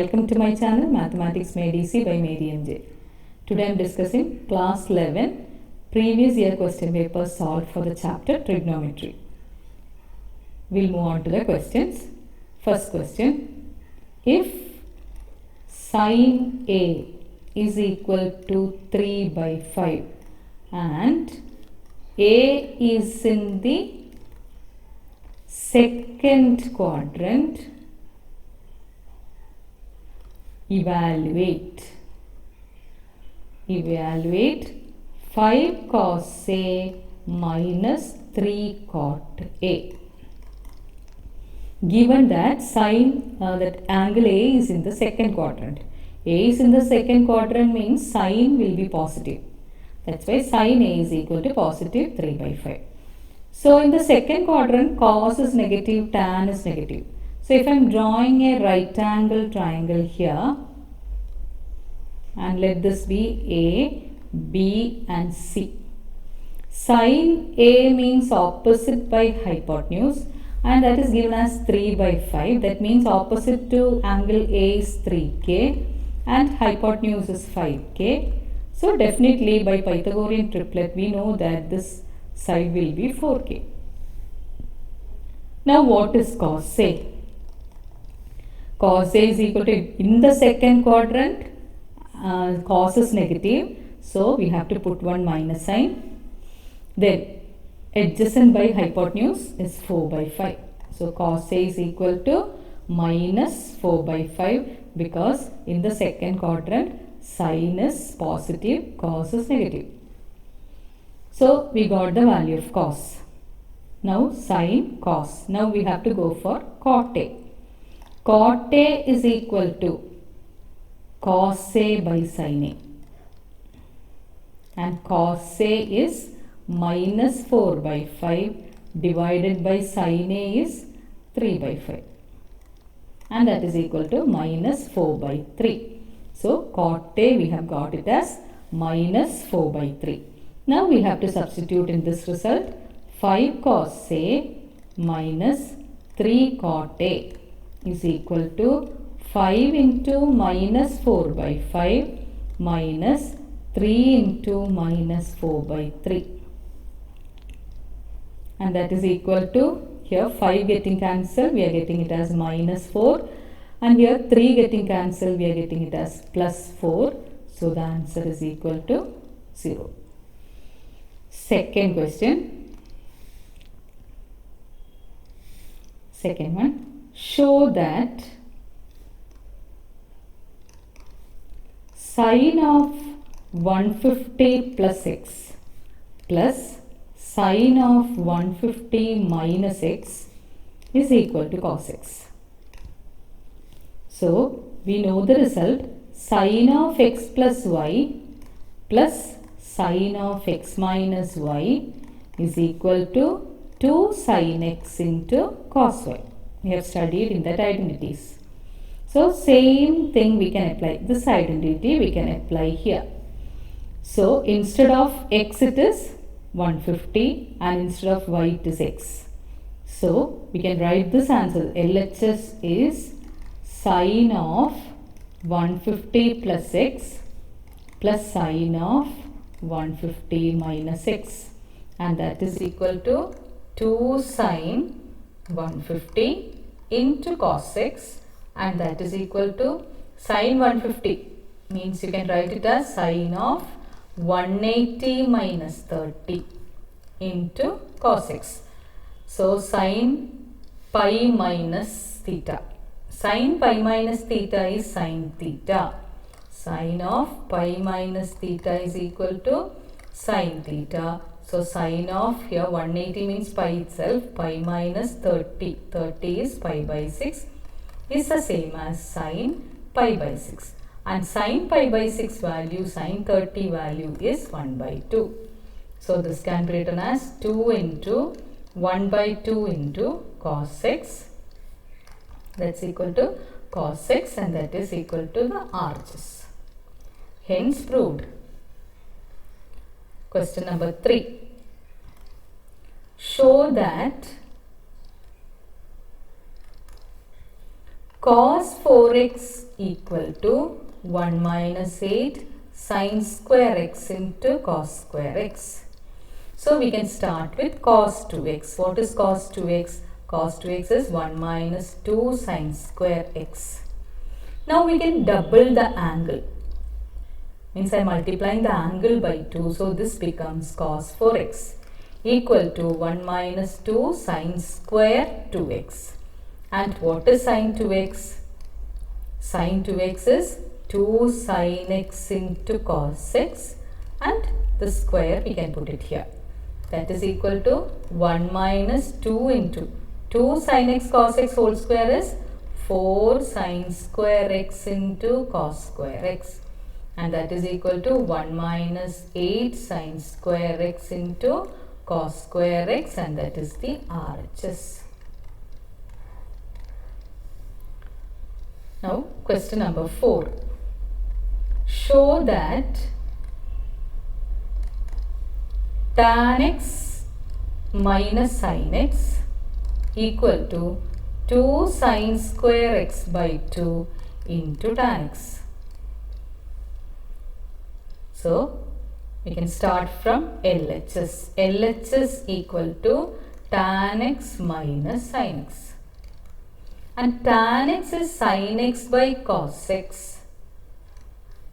Welcome to my channel Mathematics Made Easy by Mary MJ. Today I am discussing class 11 previous year question paper solved for the chapter trigonometry. We'll move on to the questions. First question, if sin A is equal to 3 by 5 and A is in the second quadrant, evaluate 5 cos A minus 3 cot A. Given that that angle A is in the second quadrant. A is in the second quadrant means sin will be positive. That's why sin A is equal to positive 3 by 5. So in the second quadrant, cos is negative, tan is negative. So if I am drawing a right angle triangle here, and let this be A, B and C. Sin A means opposite by hypotenuse, and that is given as 3 by 5. That means opposite to angle A is 3K and hypotenuse is 5K. So definitely by Pythagorean triplet we know that this side will be 4K. Now what is cos A? Cos A is equal to, in the second quadrant, cos is negative, so we have to put one minus sign. Then adjacent by hypotenuse is 4 by 5. So cos A is equal to minus 4 by 5 because in the second quadrant sin is positive, cos is negative. So we got the value of cos. Now sin, cos. Now we have to go for cot A. Cot A is equal to cos A by sin A. And cos A is minus 4 by 5 divided by sin A is 3 by 5. And that is equal to minus 4 by 3. So cot A we have got it as minus 4 by 3. Now we have to substitute in this result 5 cos A minus 3 cot A is equal to 5 into minus 4 by 5 minus 3 into minus 4 by 3. And that is equal to, here 5 getting cancelled, we are getting it as minus 4. And here 3 getting cancelled, we are getting it as plus 4. So the answer is equal to 0. Second question. Second one. Show that sin of 150 plus x plus sin of 150 minus x is equal to cos x. So we know the result, sin of x plus y plus sin of x minus y is equal to 2 sin x into cos y. We have studied in that identities. So same thing we can apply, this identity we can apply here. So instead of x it is 150 and instead of y it is x. So we can write this answer, LHS is sin of 150 plus x plus sin of 150 minus x, and that is equal to 2 sin 150 into cos x, and that is equal to sin 150 means you can write it as sin of 180 minus 30 into cos x. So sin pi minus theta. Sin pi minus theta is sin theta. Sin of pi minus theta is equal to sin theta. So sin of, here 180 means pi itself, pi minus 30. 30 is pi by 6 is the same as sin pi by 6. And sin pi by 6 value, sin 30 value is 1 by 2. So this can be written as 2 into 1 by 2 into cos x. That's equal to cos x, and that is equal to the RHS. Hence proved. Question number 3. Show that cos 4x equal to 1 minus 8 sin square x into cos square x. So we can start with cos 2x. What is cos 2x? Cos 2x is 1 minus 2 sin square x. Now we can double the angle. Means I am multiplying the angle by 2. So this becomes cos 4x equal to 1 minus 2 sin square 2x. And what is sin 2x? Sin 2x is 2 sin x into cos x, and the square we can put it here. That is equal to 1 minus 2 into 2 sin x cos x whole square is 4 sin square x into cos square x, and that is equal to 1 minus 8 sin square x into cos square x, and that is the RHS. Now question number 4. Show that tan x minus sin x equal to 2 sin square x by 2 into tan x. So we can start from LHS. LHS equal to tan x minus sin x. And tan x is sin x by cos x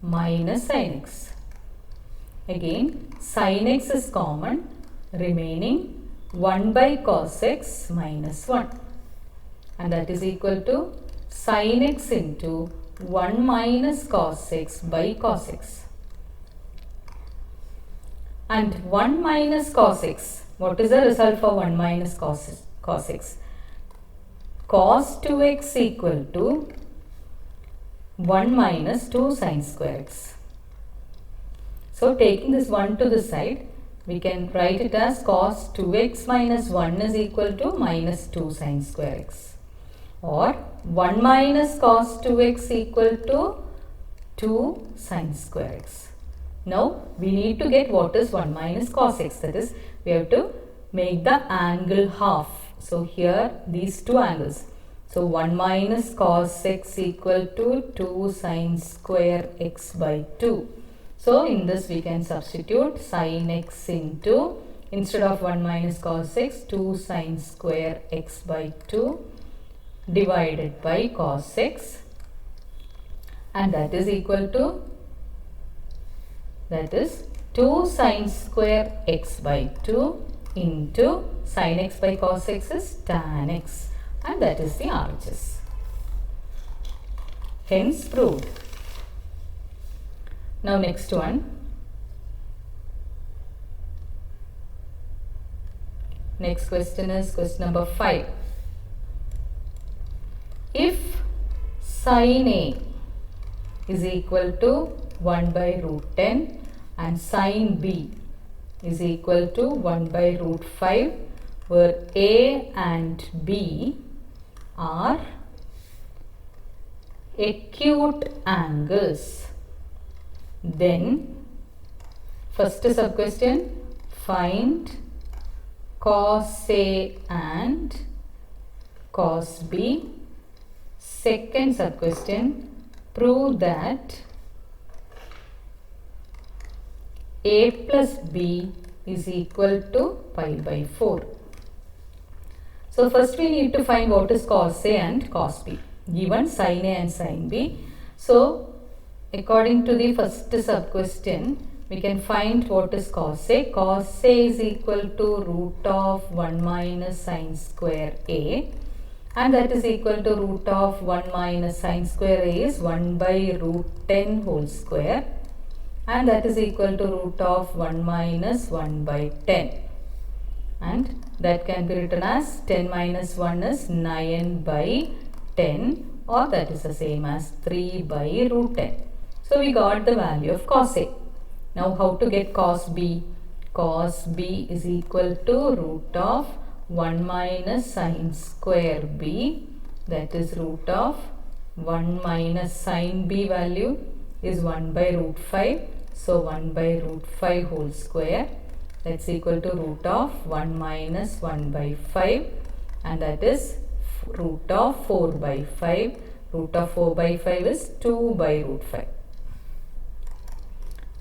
minus sin x. Again, sin x is common, remaining 1 by cos x minus 1. And that is equal to sin x into 1 minus cos x by cos x. And 1 minus cos x, what is the result for 1 minus cos x? Cos 2x equal to 1 minus 2 sin square x. So taking this 1 to the side, we can write it as cos 2x minus 1 is equal to minus 2 sin square x. Or 1 minus cos 2x equal to 2 sin square x. Now we need to get what is 1 minus cos x. That is, we have to make the angle half. So here these two angles. So 1 minus cos x equal to 2 sin square x by 2. So in this we can substitute sin x into, instead of 1 minus cos x, 2 sin square x by 2 divided by cos x, and that is equal to, that is 2 sin square x by 2 into sin x by cos x is tan x, and that is the RHS. Hence proved. Now next one. Next question is question number 5. If sin A is equal to 1 by root 10 and sin B is equal to 1 by root 5, where A and B are acute angles, then first sub question, find cos A and cos B. Second sub question, prove that A plus B is equal to pi by 4. So first we need to find what is cos A and cos B, given sin A and sin B. So according to the first sub question, we can find what is cos A. Cos A is equal to root of 1 minus sin square A, and that is equal to root of 1 minus sin square A is 1 by root 10 whole square, and that is equal to root of 1 minus 1 by 10, and that can be written as 10 minus 1 is 9 by 10, or that is the same as 3 by root 10. So we got the value of cos A. Now how to get cos B? Cos B is equal to root of 1 minus sin square B, that is root of 1 minus sin B value is 1 by root 5. So 1 by root 5 whole square, that's equal to root of 1 minus 1 by 5, and that is root of 4 by 5. Root of 4 by 5 is 2 by root 5.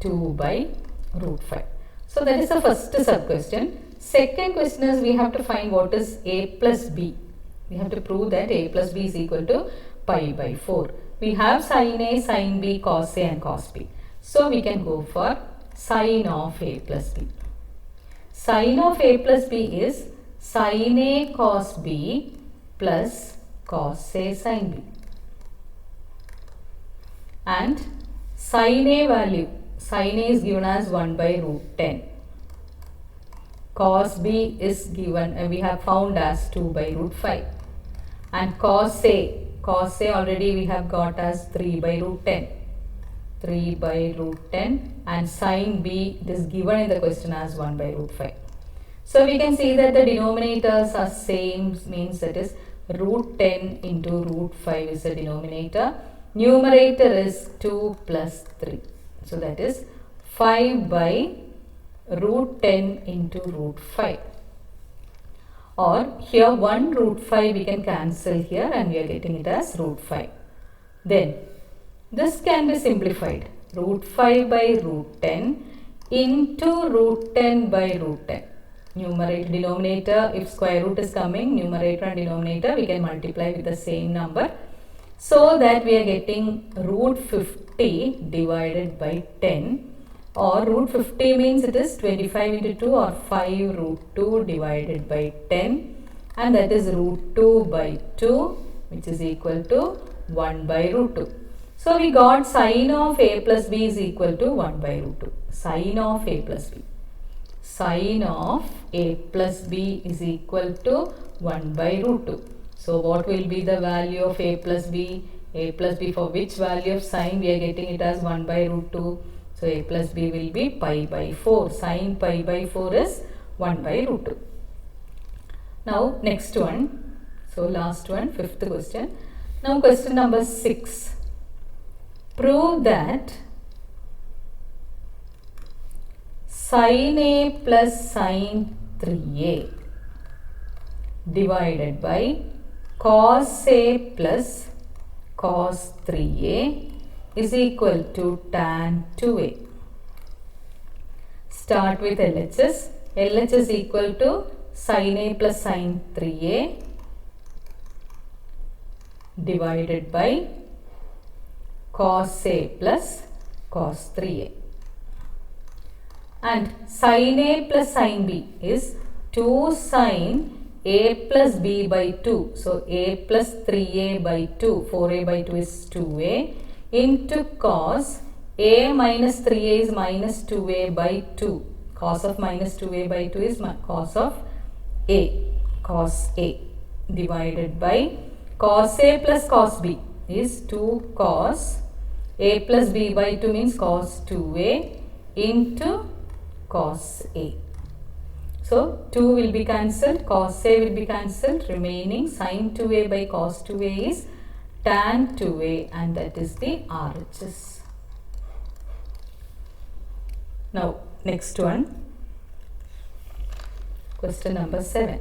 2 by root 5. So that is the first sub question. Second question is we have to find what is a plus b. We have to prove that a plus b is equal to pi by 4. We have sin a, sin b, cos a and cos b. So we can go for sin of a plus b. Sin of a plus b is sin a cos b plus cos a sin b. And sin a value, sin a is given as 1 by root 10. Cos b is given, we have found as 2 by root 5. And cos a already we have got as 3 by root 10. 3 by root 10, and sin b it is given in the question as 1 by root 5. So we can see that the denominators are same, means that is root 10 into root 5 is the denominator. Numerator is 2 plus 3. So that is 5 by root 10 into root 5. Or here 1 root 5 we can cancel here and we are getting it as root 5. Then this can be simplified. Root 5 by root 10 into root 10 by root 10. Numerator, denominator, if square root is coming, numerator and denominator we can multiply with the same number. So that we are getting root 50 divided by 10, or root 50 means it is 25 into 2 or 5 root 2 divided by 10, and that is root 2 by 2, which is equal to 1 by root 2. So we got sin of a plus b is equal to 1 by root 2. Sin of a plus b. Sin of a plus b is equal to 1 by root 2. So what will be the value of a plus b? A plus b, for which value of sin we are getting it as 1 by root 2. So a plus b will be pi by 4. Sin pi by 4 is 1 by root 2. Now next one. So last one, fifth question. Now question number 6. Prove that sin a plus sin 3a divided by cos a plus cos 3a is equal to tan 2a. Start with LHS. LHS is equal to sin a plus sin 3a divided by cos a plus cos 3a. And sin a plus sin b is 2 sin a plus b by 2. So a plus 3a by 2, 4a by 2 is 2a, into cos a minus 3a is minus 2a by 2. Cos of minus 2a by 2 is cos of a, cos a, divided by cos a plus cos b is 2 cos a plus b by 2 means cos 2a into cos a. So 2 will be cancelled, cos a will be cancelled, remaining sin 2a by cos 2a is tan 2a, and that is the RHS. Now next one, question number 7.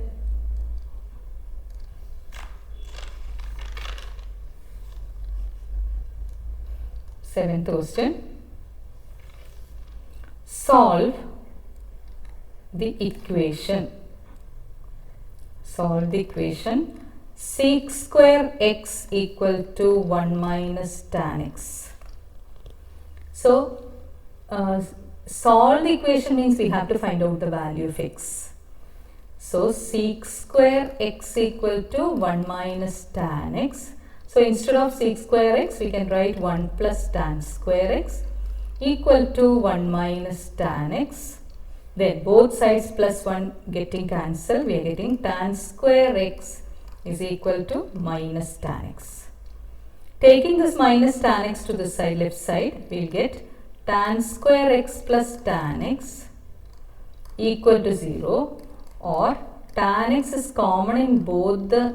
Seventh question. Solve the equation. Solve the equation sec square x equal to 1 minus tan x. So solve the equation means we have to find out the value of x. So sec square x equal to 1 minus tan x. So instead of sec square x we can write 1 plus tan square x equal to 1 minus tan x. Then both sides plus 1 getting cancelled, we are getting tan square x is equal to minus tan x. Taking this minus tan x to the side, left side, we will get tan square x plus tan x equal to 0, or tan x is common in both the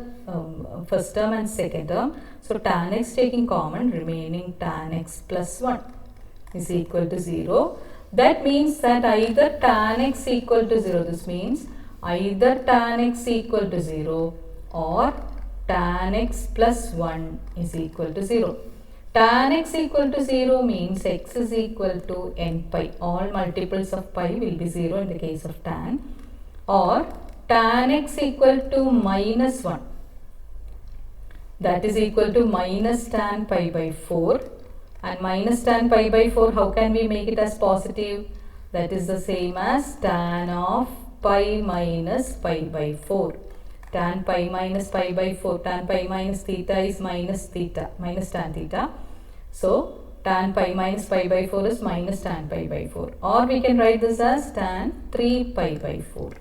first term and second term. So tan x taking common, remaining tan x plus 1 is equal to 0. That means that either tan x equal to 0, this means either tan x equal to 0 or tan x plus 1 is equal to 0. Tan x equal to 0 means x is equal to n pi. All multiples of pi will be 0 in the case of tan. Or tan x equal to minus 1. That is equal to minus tan pi by 4. And minus tan pi by 4, how can we make it as positive? That is the same as tan of pi minus pi by 4. Tan pi minus pi by 4. Tan pi minus theta is minus theta, minus tan theta. So, tan pi minus pi by 4 is minus tan pi by 4. Or we can write this as tan 3 pi by 4.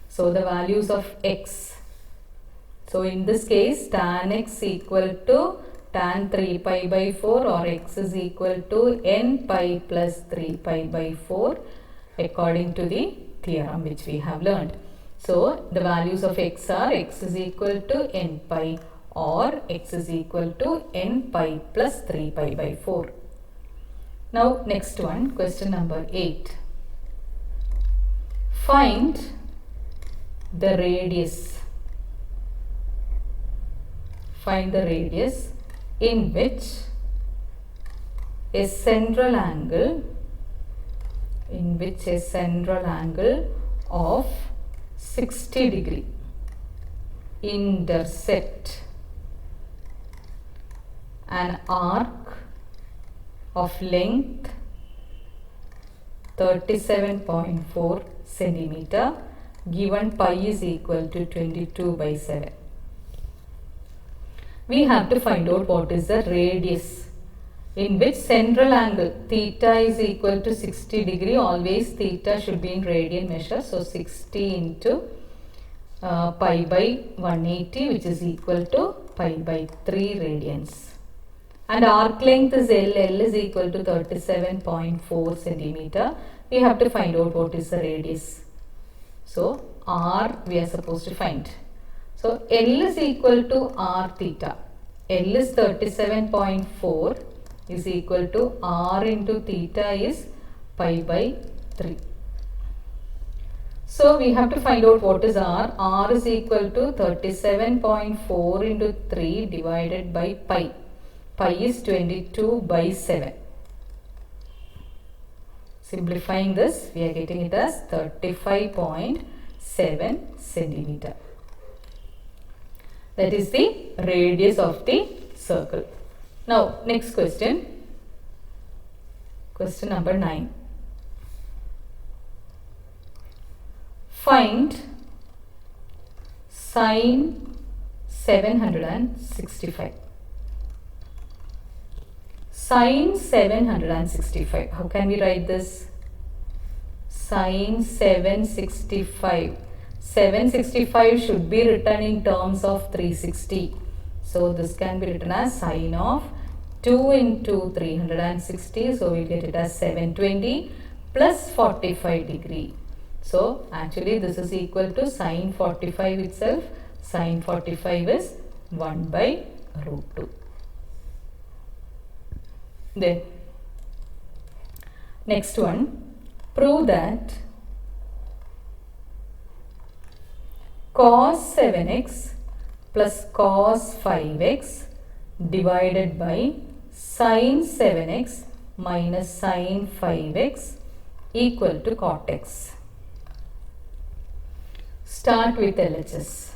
So, the values of x. So, in this case, tan x equal to tan 3 pi by 4 or x is equal to n pi plus 3 pi by 4 according to the theorem which we have learned. So, the values of x are x is equal to n pi or x is equal to n pi plus 3 pi by 4. Now, next one, question number 8. Find the radius. Find the radius in which a central angle of 60 degree intersect an arc of length 37.4 centimeter given pi is equal to 22 by 7. We have to find out what is the radius in which central angle theta is equal to 60 degree. Always theta should be in radian measure. So, 60 into pi by 180 which is equal to pi by 3 radians. And arc length is L. L is equal to 37.4 centimeter. We have to find out what is the radius. So, R we are supposed to find. So, L is equal to R theta. L is 37.4 is equal to R into theta is pi by 3. So, we have to find out what is R. R is equal to 37.4 into 3 divided by pi. Pi is 22 by 7. Simplifying this, we are getting it as 35.7 centimeter. That is the radius of the circle. Now, next question. Question number 9. Find sine 765. Sine 765. How can we write this? Sine 765. 765 should be written in terms of 360. So, this can be written as sine of 2 into 360. So, we will get it as 720 plus 45 degree. So, actually this is equal to sine 45 itself. Sine 45 is 1 by root 2. Then, next one, prove that cos 7x plus cos 5x divided by sin 7x minus sin 5x equal to cot x. Start with LHS.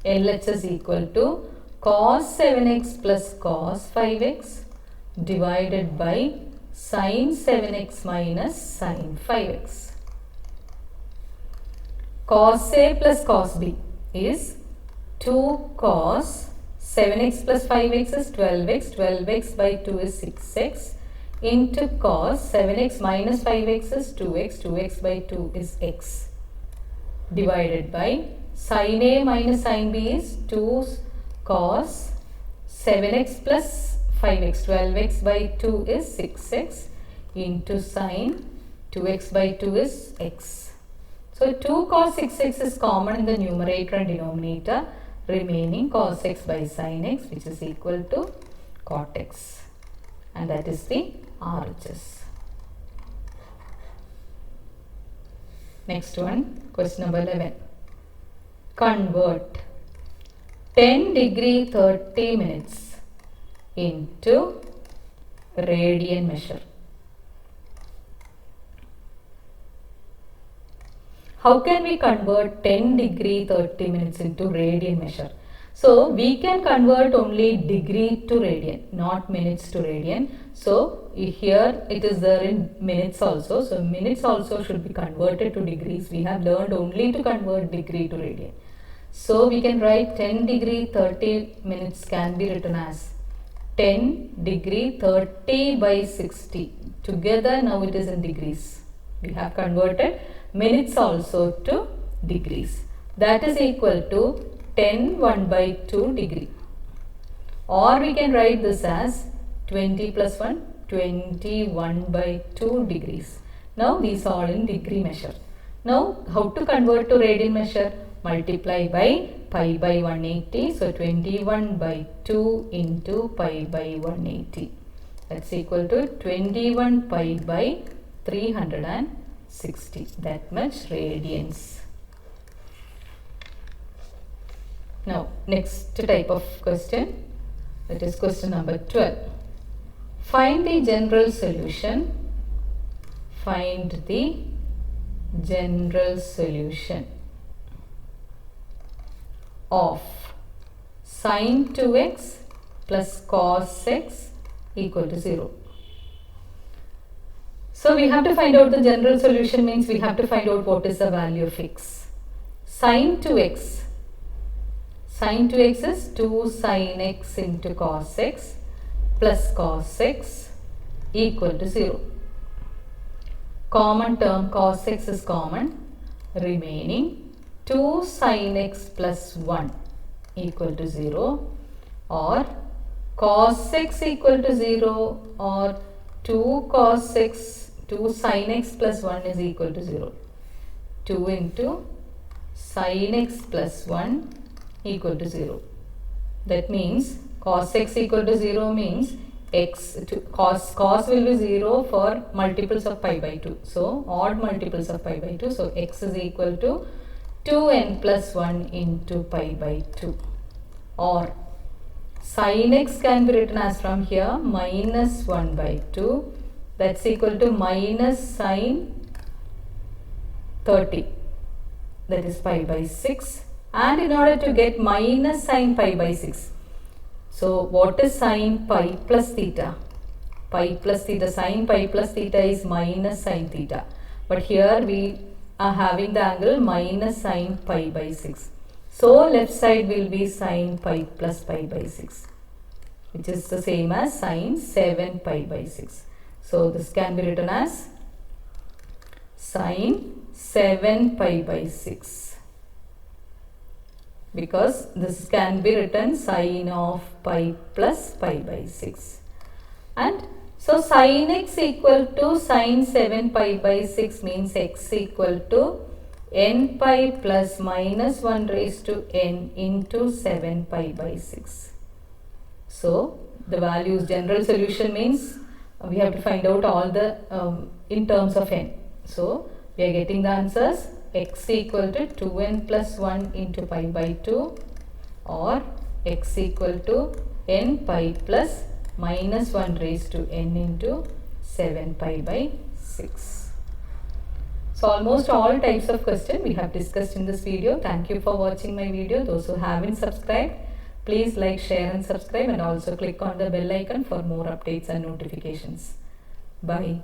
LHS equal to cos 7x plus cos 5x divided by sin 7x minus sin 5x. Cos A plus cos B is 2 cos 7x plus 5x is 12x, 12x by 2 is 6x into cos 7x minus 5x is 2x, 2x by 2 is x divided by sin A minus sin B is 2 cos 7x plus 5x, 12x by 2 is 6x into sin 2x by 2 is x. So, 2 cos 6x is common in the numerator and denominator, remaining cos x by sin x which is equal to cot x, and that is the RHS. Next one, question number 11. Convert 10 degree 30 minutes into radian measure. How can we convert 10 degree 30 minutes into radian measure? So we can convert only degree to radian, not minutes to radian. So here it is there in minutes also. So minutes also should be converted to degrees. We have learned only to convert degree to radian. So we can write 10 degree 30 minutes can be written as 10 degree 30 by 60. Together now it is in degrees. We have converted minutes also to degrees. That is equal to 10 1 by 2 degree. Or we can write this as 20 plus 1, 21 by 2 degrees. Now these are all in degree measure. Now how to convert to radian measure? Multiply by pi by 180. So 21 by 2 into pi by 180. That's equal to 21 pi by 360. That much radians. Now next type of question, that is question number 12. Find the general solution. Find the general solution of sin 2x plus cos x equal to 0. So we have to find out the general solution, means we have to find out what is the value of x. Sin 2x. Sin 2x is 2 sin x into cos x plus cos x equal to 0. Common term cos x is common, remaining 2 sin x plus 1 equal to 0, or cos x equal to 0, or 2 cos x, 2 sin x plus 1 is equal to 0. 2 into sin x plus 1 equal to 0. That means cos x equal to 0 means x to cos will be 0 for multiples of pi by 2. So odd multiples of pi by 2. So x is equal to 2n plus 1 into pi by 2. Or sin x can be written as from here minus 1 by 2. That's equal to minus sin 30. That is pi by 6. And in order to get minus sin pi by 6. So what is sin pi plus theta? Pi plus theta, sin pi plus theta is minus sin theta. But here we are having the angle minus sin pi by 6. So left side will be sin pi plus pi by 6, which is the same as sin 7 pi by 6. So this can be written as sin 7 pi by 6. Because this can be written sin of pi plus pi by 6. And so sin x equal to sin 7 pi by 6 means x equal to n pi plus minus 1 raised to n into 7 pi by 6. So the values, general solution means we have to find out all the in terms of n. So we are getting the answers x equal to 2n plus 1 into pi by 2, or x equal to n pi plus minus 1 raised to n into 7 pi by 6. So almost all types of question we have discussed in this video. Thank you for watching my video. Those who haven't subscribed, please like, share and subscribe, and also click on the bell icon for more updates and notifications. Bye.